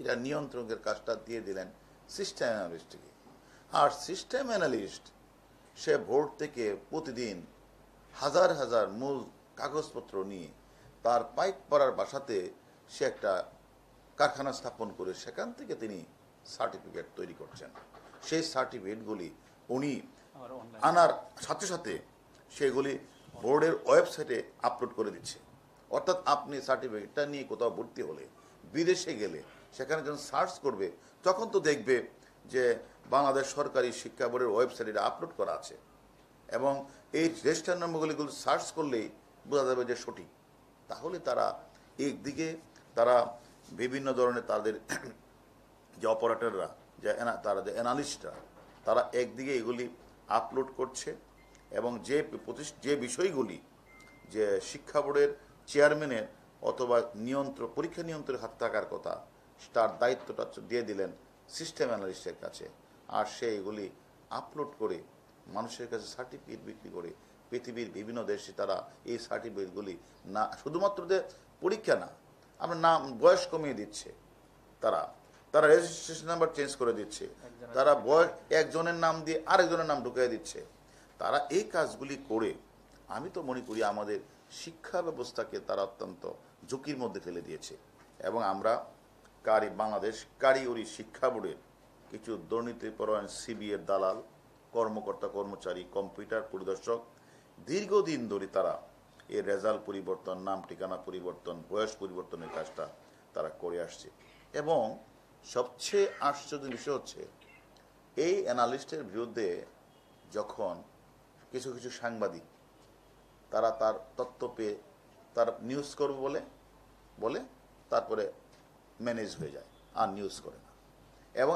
এটা নিয়ন্ত্রকের কাজটা দিয়ে দিলেন সিস্টেম অ্যানালিস্টকে। আর সিস্টেম অ্যানালিস্ট সে বোর্ড থেকে প্রতিদিন হাজার হাজার মূল কাগজপত্র নিয়ে তার পাইপ পড়ার বাসাতে সে একটা কারখানা স্থাপন করে সেখান থেকে তিনি সার্টিফিকেট তৈরি করছেন। সেই সার্টিফিকেটগুলি উনি আনার সাথে সাথে সেগুলি বোর্ডের ওয়েবসাইটে আপলোড করে দিচ্ছে। অর্থাৎ আপনি সার্টিফিকেটটা নিয়ে কোথাও ভর্তি হলে, বিদেশে গেলে সেখানে যখন সার্চ করবে তখন তো দেখবে যে বাংলাদেশ সরকারি শিক্ষা বোর্ডের ওয়েবসাইটে আপলোড করা আছে, এবং এই রেজিস্টার নম্বরগুলি সার্চ করলেই বোঝা যাবে যে সঠিক। তাহলে তারা একদিকে তারা বিভিন্ন ধরনের তাদের যে অপারেটররা, তারা যে অ্যানালিস্টরা, তারা একদিকে এগুলি আপলোড করছে, এবং যে বিষয়গুলি যে শিক্ষা বোর্ডের চেয়ারম্যানের অথবা পরীক্ষা নিয়ন্ত্রণের হাতে থাকার কথা, তার দায়িত্বটা দিয়ে দিলেন সিস্টেম অ্যানালিস্টের কাছে। আর সে এগুলি আপলোড করে মানুষের কাছে সার্টিফিকেট বিক্রি করে পৃথিবীর বিভিন্ন দেশে তারা এই সার্টিফিকেটগুলি না শুধুমাত্র যে পরীক্ষা না, আপনার নাম বয়স কমিয়ে দিচ্ছে, তারা রেজিস্ট্রেশন নাম্বার চেঞ্জ করে দিচ্ছে, তারা বয়স একজনের নাম দিয়ে আরেকজনের নাম ঢুকিয়ে দিচ্ছে। তারা এই কাজগুলি করে আমি তো মনে করি আমাদের শিক্ষা ব্যবস্থাকে তারা অত্যন্ত ঝুঁকির মধ্যে ফেলে দিয়েছে। এবং আমরা বাংলাদেশ কারিগরি শিক্ষা বোর্ডের কিছু দুর্নীতিপরায়ণ সিবিএর দালাল, কর্মকর্তা কর্মচারী, কম্পিউটার পরিদর্শক দীর্ঘদিন ধরে তারা এর রেজাল্ট পরিবর্তন, নাম ঠিকানা পরিবর্তন, বয়স পরিবর্তনের কাজটা তারা করে আসছে। এবং সবচেয়ে আশ্চর্য বিষয় হচ্ছে এই অ্যানালিস্টের বিরুদ্ধে যখন কিছু কিছু সাংবাদিক তারা তার তথ্য পেয়ে তার নিউজ করবে বলে তারপরে ম্যানেজ হয়ে যায়, আর নিউজ করে না। এবং